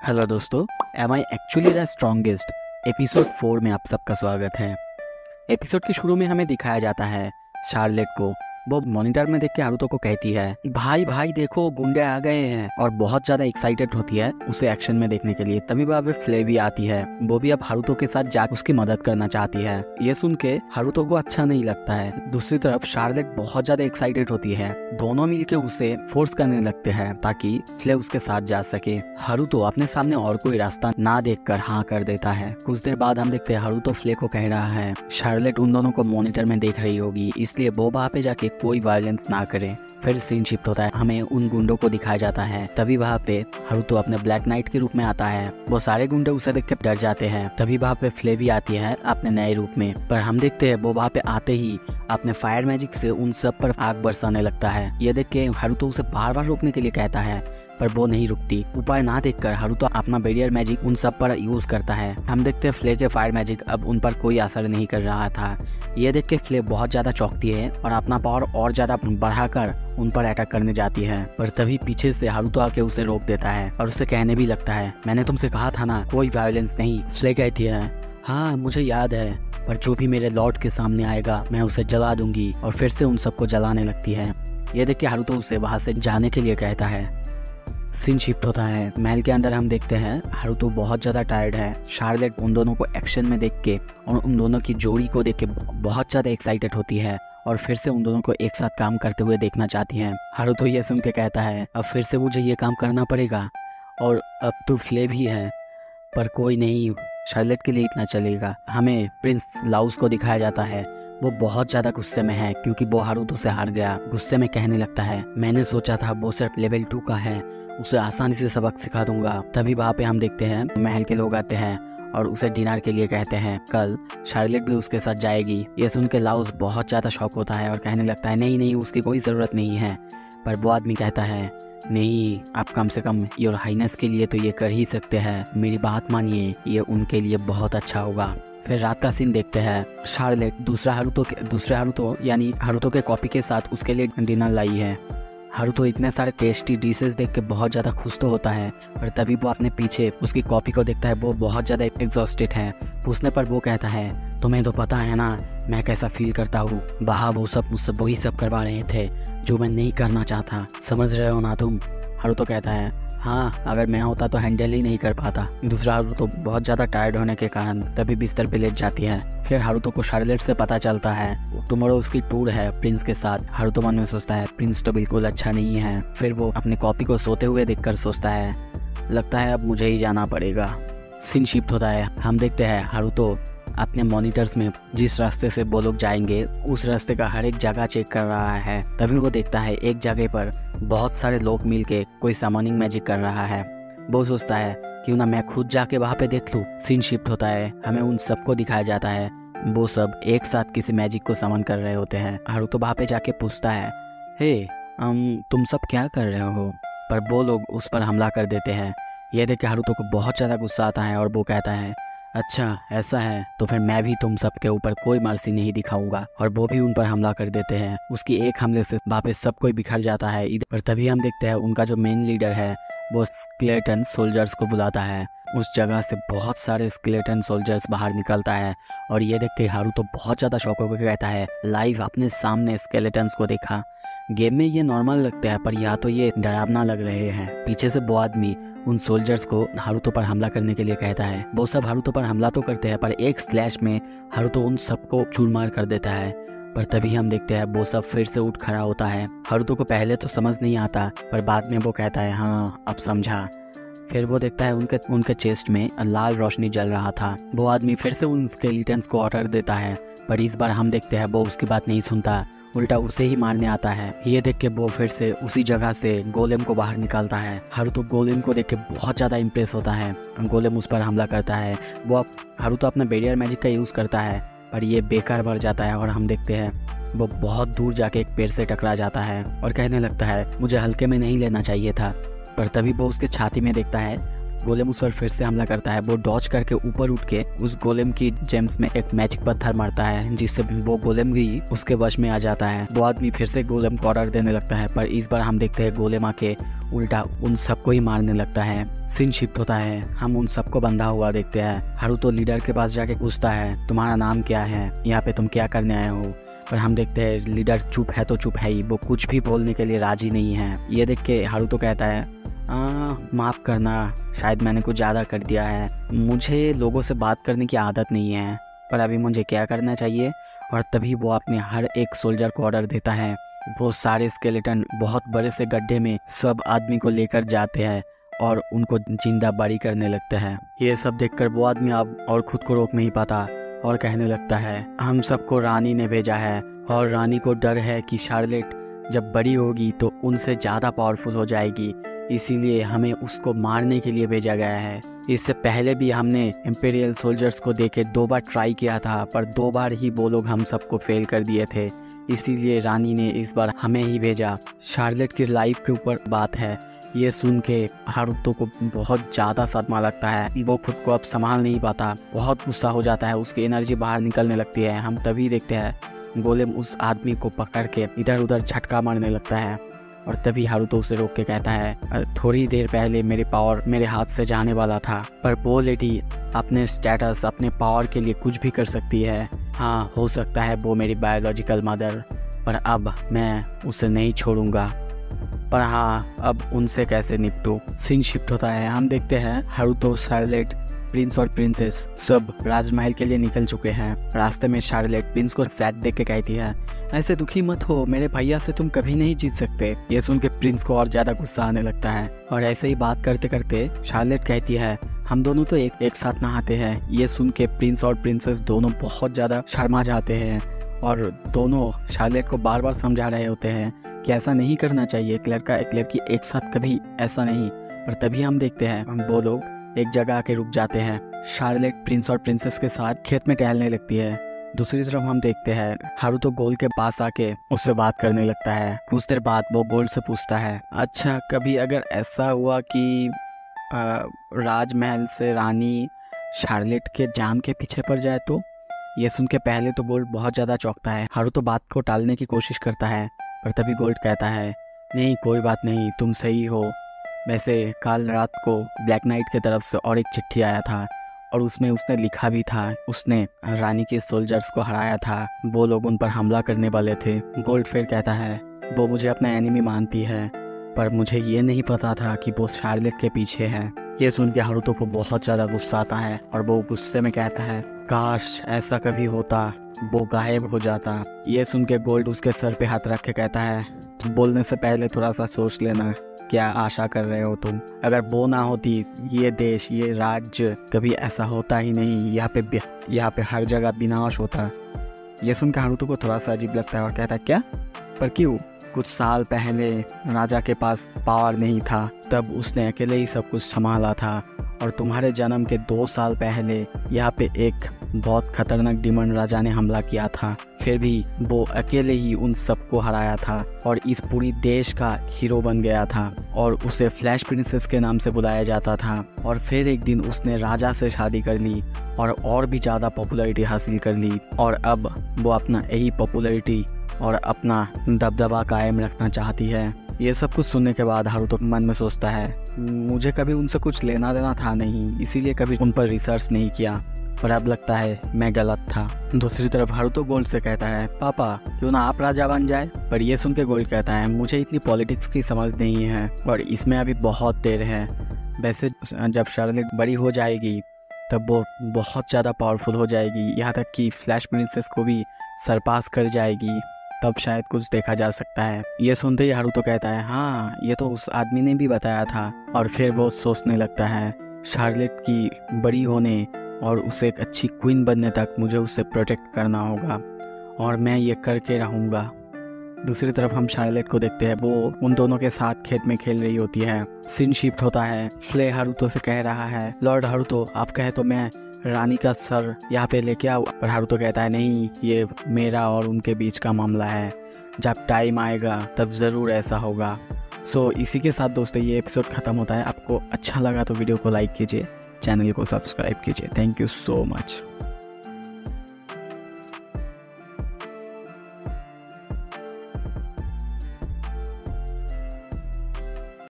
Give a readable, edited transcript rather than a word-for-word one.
Hello दोस्तों, am I actually the strongest episode 4 में आप सबका स्वागत है। एपिसोड के शुरू में हमें दिखाया जाता है शार्लेट को। वो मॉनिटर में देख के हारुतो को कहती है, भाई भाई देखो गुंडे आ गए हैं, और बहुत ज्यादा एक्साइटेड होती है उसे एक्शन में देखने के लिए। तभी वह फ्ले भी आती है। वो भी अब हारुतो के साथ जाकर उसकी मदद करना चाहती है। ये सुन के हारुतो को अच्छा नहीं लगता है। दूसरी तरफ शार्लेट बहुत ज्यादा एक्साइटेड होती है। दोनों मिलके उसे फोर्स करने लगते हैं ताकि फ्ले उसके साथ जा सके। हारुतो अपने सामने और कोई रास्ता ना देखकर हाँ कर देता है। कुछ देर बाद हम देखते हैं हारुतो फ्ले को कह रहा है शार्लेट उन दोनों को मॉनिटर में देख रही होगी, इसलिए वो वहाँ पे जाके कोई वायलेंस ना करे। फिर सीन शिफ्ट होता है, हमें उन गुंडों को दिखाया जाता है। तभी वहाँ पे हारुतो अपने ब्लैक नाइट के रूप में आता है। वो सारे गुंडे उसे देख के डर जाते हैं। तभी वहाँ पे फ्ले भी आती है अपने नए रूप में। पर हम देखते हैं वो वहाँ पे आते ही अपने फायर मैजिक से उन सब पर आग बरसाने लगता है। ये देख के हारुतो उसे बार बार रोकने के लिए कहता है, पर वो नहीं रुकती। उपाय ना देखकर हारुतो अपना बैरियर मैजिक उन सब पर यूज करता है। हम देखते हैं फ्ले के फायर मैजिक अब उन पर कोई असर नहीं कर रहा था। ये देख के फ्ले बहुत ज्यादा चौंकती है और अपना पावर और ज्यादा बढ़ाकर उन पर अटैक करने जाती है। पर तभी पीछे से हारुतो आके उसे रोक देता है और उसे कहने भी लगता है, मैंने तुमसे कहा था ना कोई वायलेंस नहीं। फ्ले कहती है, हाँ मुझे याद है, पर जो भी मेरे लॉर्ड के सामने आएगा मैं उसे जला दूंगी। और फिर से उन सबको जलाने लगती है। ये देख के हारुतो उसे वहां से जाने के लिए कहता है। सीन शिफ्ट होता है, महल के अंदर हम देखते हैं हारुतो बहुत ज़्यादा टायर्ड है। शार्लेट उन दोनों को एक्शन में देख के और उन दोनों की जोड़ी को देख के बहुत ज़्यादा एक्साइटेड होती है और फिर से उन दोनों को एक साथ काम करते हुए देखना चाहती है। हारुतो ये सुन के कहता है, अब फिर से मुझे ये काम करना पड़ेगा और अब तो फ्ले भी है, पर कोई नहीं, शार्लेट के लिए इतना चलेगा। हमें प्रिंस लाउस को दिखाया जाता है। वो बहुत ज्यादा गुस्से में है क्योंकि वो हारुतो से हार गया। गुस्से में कहने लगता है, मैंने सोचा था वो सिर्फ लेवल 2 का है, उसे आसानी से सबक सिखा दूंगा। तभी वहाँ पे हम देखते हैं महल के लोग आते हैं और उसे डिनर के लिए कहते हैं। कल शार्लेट भी उसके साथ जाएगी। ये सुन के लाउस बहुत ज्यादा शॉक होता है और कहने लगता है, नहीं नहीं उसकी कोई जरूरत नहीं है। पर वो आदमी कहता है, नहीं आप कम से कम योर हाइनेस के लिए तो ये कर ही सकते हैं, मेरी बात मानिए, ये उनके लिए बहुत अच्छा होगा। फिर रात का सीन देखते हैं। शार्लेट दूसरे हारुतो यानी हारुतो के कॉपी के साथ उसके लिए डिनर लाई है। हारुतो इतने सारे टेस्टी डिशेस देख के बहुत ज़्यादा खुश तो होता है, पर तभी वो अपने पीछे उसकी कॉपी को देखता है। वो बहुत ज़्यादा एग्जॉस्टेड है। पूछने पर वो कहता है, तुम्हें तो पता है ना मैं कैसा फील करता हूँ। वहाँ वो सब मुझसे वही सब करवा रहे थे जो मैं नहीं करना चाहता, समझ रहे हो ना तुम। हारुतो कहता है, हाँ अगर मैं होता तो हैंडल ही नहीं कर पाता। दूसरा हारुतो बहुत ज़्यादा टायर्ड होने के कारण तभी बिस्तर पे लेट जाती है। फिर हारुतो को शार्लेट से पता चलता है टुमारो उसकी टूर है प्रिंस के साथ। हारुतो मन में सोचता है प्रिंस तो बिल्कुल अच्छा नहीं है। फिर वो अपनी कॉपी को सोते हुए देखकर सोचता है, लगता है अब मुझे ही जाना पड़ेगा। सीन शिफ्ट होता है, हम देखते हैं हारुतो अपने मॉनिटर्स में जिस रास्ते से वो लोग जाएंगे उस रास्ते का हर एक जगह चेक कर रहा है। तभी वो देखता है एक जगह पर बहुत सारे लोग मिलके कोई समनिंग मैजिक कर रहा है। वो सोचता है क्यों ना मैं खुद जाके वहाँ पे देख लूँ। सीन शिफ्ट होता है, हमें उन सबको दिखाया जाता है। वो सब एक साथ किसी मैजिक को समन कर रहे होते हैं। हारुतो वहाँ पे जाके पूछता है, हे तुम सब क्या कर रहे हो? पर वो लोग उस पर हमला कर देते हैं। ये देख के हारुतो को बहुत ज़्यादा गुस्सा आता है और वो कहता है, अच्छा ऐसा है तो फिर मैं भी तुम सबके ऊपर कोई मर्सी नहीं दिखाऊंगा। और वो भी उन पर हमला कर देते हैं। उसकी एक हमले से वापस सब कोई बिखर जाता है इधर। पर तभी हम देखते हैं उनका जो मेन लीडर है वो स्केलेटन सोल्जर्स को बुलाता है। उस जगह से बहुत सारे स्केलेटन सोल्जर्स बाहर निकलता है और ये देख के हारुतो बहुत ज़्यादा शौक होकर कहता है, लाइव अपने सामने स्केलेटन्स को देखा। गेम में ये नॉर्मल लगता है पर या तो ये डरावना लग रहे हैं। पीछे से वो आदमी उन सोल्जर्स को हारुतो पर हमला करने के लिए कहता है। वो सब हारुतो पर हमला तो करते हैं पर एक स्लैश में हारुतो उन सबको चूरमार कर देता है। पर तभी हम देखते हैं वो सब फिर से उठ खड़ा होता है। हारुतो को पहले तो समझ नहीं आता पर बाद में वो कहता है, हाँ अब समझा। फिर वो देखता है उनके चेस्ट में लाल रोशनी जल रहा था। वो आदमी फिर से उन स्केलेटन्स को ऑर्डर देता है पर इस बार हम देखते हैं वो उसकी बात नहीं सुनता, उल्टा उसे ही मारने आता है। ये देख के वो फिर से उसी जगह से गोलेम को बाहर निकालता है। हारुतो गोलेम को देख के बहुत ज़्यादा इम्प्रेस होता है। गोलेम उस पर हमला करता है। वो हारुतो अपना बैरियर मैजिक का यूज़ करता है पर ये बेकार बढ़ जाता है और हम देखते हैं वो बहुत दूर जाके एक पेड़ से टकरा जाता है और कहने लगता है, मुझे हल्के में नहीं लेना चाहिए था। पर तभी वो उसके छाती में देखता है गोलेम उस पर फिर से हमला करता है। वो डॉज करके ऊपर उठ के उस गोलेम की जेम्स में एक मैजिक पत्थर मारता है, जिससे वो गोलेम भी उसके वश में आ जाता है। वो आदमी फिर से गोलेम को ऑर्डर देने लगता है, पर इस बार हम देखते हैं गोलेम आके उल्टा उन सबको ही मारने लगता है। सीन शिफ्ट होता है, हम उन सबको बंधा हुआ देखते हैं। हारुतो लीडर के पास जाके पूछता है तुम्हारा नाम क्या है, यहाँ पे तुम क्या करने आए हो। पर हम देखते हैं लीडर चुप है तो चुप है ही, वो कुछ भी बोलने के लिए राजी नहीं है। ये देख के हारुतो कहता है माफ़ करना, शायद मैंने कुछ ज़्यादा कर दिया है। मुझे लोगों से बात करने की आदत नहीं है, पर अभी मुझे क्या करना चाहिए। और तभी वो अपने हर एक सोल्जर को ऑर्डर देता है। वो सारे स्केलेटन बहुत बड़े से गड्ढे में सब आदमी को लेकर जाते हैं और उनको जिंदा बरी करने लगते हैं। ये सब देखकर वो आदमी अब और खुद को रोक नहीं पाता और कहने लगता है हम सबको रानी ने भेजा है, और रानी को डर है कि शार्लेट जब बड़ी होगी तो उनसे ज़्यादा पावरफुल हो जाएगी, इसीलिए हमें उसको मारने के लिए भेजा गया है। इससे पहले भी हमने इम्पीरियल सोल्जर्स को देके 2 बार ट्राई किया था, पर 2 बार ही वो लोग हम सबको फेल कर दिए थे, इसीलिए रानी ने इस बार हमें ही भेजा। शार्लेट की लाइफ के ऊपर बात है। ये सुन के हारुतो को बहुत ज़्यादा सदमा लगता है। वो खुद को अब संभाल नहीं पाता, बहुत गुस्सा हो जाता है, उसकी एनर्जी बाहर निकलने लगती है। हम तभी देखते हैं गोलेम उस आदमी को पकड़ के इधर उधर झटका मारने लगता है, और तभी हारुतो उसे रोक के कहता है थोड़ी देर पहले मेरे पावर मेरे हाथ से जाने वाला था, पर वो लेडी अपने स्टेटस अपने पावर के लिए कुछ भी कर सकती है। हाँ, हो सकता है वो मेरी बायोलॉजिकल मदर, पर अब मैं उसे नहीं छोड़ूंगा। पर हाँ, अब उनसे कैसे निपटूं। सीन शिफ्ट होता है, हम देखते हैं हारुतो, शार्लेट, प्रिंस और प्रिंसेस सब राजमहल के लिए निकल चुके हैं। रास्ते में शार्लेट प्रिंस को सैड देख के कहती है ऐसे दुखी मत हो, मेरे भैया से तुम कभी नहीं जीत सकते। ये सुन के प्रिंस को और ज्यादा गुस्सा आने लगता है, और ऐसे ही बात करते करते शार्लेट कहती है हम दोनों तो एक साथ नहाते हैं। ये सुन के प्रिंस और प्रिंसेस दोनों बहुत ज्यादा शर्मा जाते हैं, और दोनों शार्लेट को बार बार समझा रहे होते हैं कि ऐसा नहीं करना चाहिए, एक लड़का एक लड़की एक साथ कभी ऐसा नहीं। पर तभी हम देखते हैं वो लोग एक जगह आके रुक जाते हैं। शार्लेट प्रिंस और प्रिंसेस के साथ खेत में टहलने लगती है। दूसरी तरफ हम देखते हैं हारुतो गोल्ड के पास आके उससे बात करने लगता है। कुछ देर बाद वो गोल्ड से पूछता है अच्छा, कभी अगर ऐसा हुआ कि राजमहल से रानी शार्लेट के जान के पीछे पड़ जाए तो। ये सुन के पहले तो गोल्ड बहुत ज़्यादा चौंकता है। हारुतो बात को टालने की कोशिश करता है, पर तभी गोल्ड कहता है नहीं, कोई बात नहीं, तुम सही हो। वैसे कल रात को ब्लैक नाइट की तरफ से और एक चिट्ठी आया था, और उसमें उसने लिखा भी था उसने रानी के सोल्जर्स को हराया था, वो लोग उन पर हमला करने वाले थे। गोल्ड फिर कहता है वो मुझे अपना एनिमी मानती है, पर मुझे ये नहीं पता था कि वो शार्लेट के पीछे है। ये सुन के हारुतो को बहुत ज़्यादा गुस्सा आता है, और वो गुस्से में कहता है काश ऐसा कभी होता, वो गायब हो जाता। ये सुन के गोल्ड उसके सर पे हाथ रख के कहता है बोलने से पहले थोड़ा सा सोच लेना, क्या आशा कर रहे हो तुम। अगर वो ना होती, ये देश ये राज्य कभी ऐसा होता ही नहीं, यहाँ पे हर जगह विनाश होता। ये सुन के हारुतो को थोड़ा सा अजीब लगता है और कहता है क्या, पर क्यों। कुछ साल पहले राजा के पास पावर नहीं था, तब उसने अकेले ही सब कुछ संभाला था, और तुम्हारे जन्म के 2 साल पहले यहाँ पे एक बहुत खतरनाक डिमन राजा ने हमला किया था, फिर भी वो अकेले ही उन सबको हराया था और इस पूरी देश का हीरो बन गया था, और उसे फ्लैश प्रिंसेस के नाम से बुलाया जाता था। और फिर एक दिन उसने राजा से शादी कर ली और भी ज़्यादा पॉपुलैरिटी हासिल कर ली, और अब वो अपना यही पॉपुलैरिटी और अपना दबदबा कायम रखना चाहती है। ये सब कुछ सुनने के बाद हारुतो मन में सोचता है मुझे कभी उनसे कुछ लेना देना था नहीं, इसीलिए कभी उन पर रिसर्च नहीं किया, पर अब लगता है मैं गलत था। दूसरी तरफ हारुतो गोल्ड से कहता है पापा क्यों ना आप राजा बन जाए। पर ये सुन के गोल्ड कहता है मुझे इतनी पॉलिटिक्स की समझ नहीं है, और इसमें अभी बहुत देर है। वैसे जब शार्लेट बड़ी हो जाएगी तब वो बहुत ज़्यादा पावरफुल हो जाएगी, यहाँ तक कि फ्लैश प्रिंसेस को भी सरपास कर जाएगी, तब शायद कुछ देखा जा सकता है। ये सुनते ही हारुतो कहता है हाँ, ये तो उस आदमी ने भी बताया था। और फिर वो सोचने लगता है शार्लेट की बड़ी होने और उसे एक अच्छी क्वीन बनने तक मुझे उसे प्रोटेक्ट करना होगा, और मैं ये करके रहूँगा। दूसरी तरफ हम शार्लेट को देखते हैं, वो उन दोनों के साथ खेत में खेल रही होती है। सीन शिफ्ट होता है, फ्ले हारुतो से कह रहा है लॉर्ड हारुतो आप कहे तो मैं रानी का सर यहाँ पे लेके आऊँ। पर हारुतो कहता है नहीं, ये मेरा और उनके बीच का मामला है, जब टाइम आएगा तब ज़रूर ऐसा होगा। सो इसी के साथ दोस्तों ये एपिसोड ख़त्म होता है। आपको अच्छा लगा तो वीडियो को लाइक कीजिए, चैनल को सब्सक्राइब कीजिए। Thank you so much.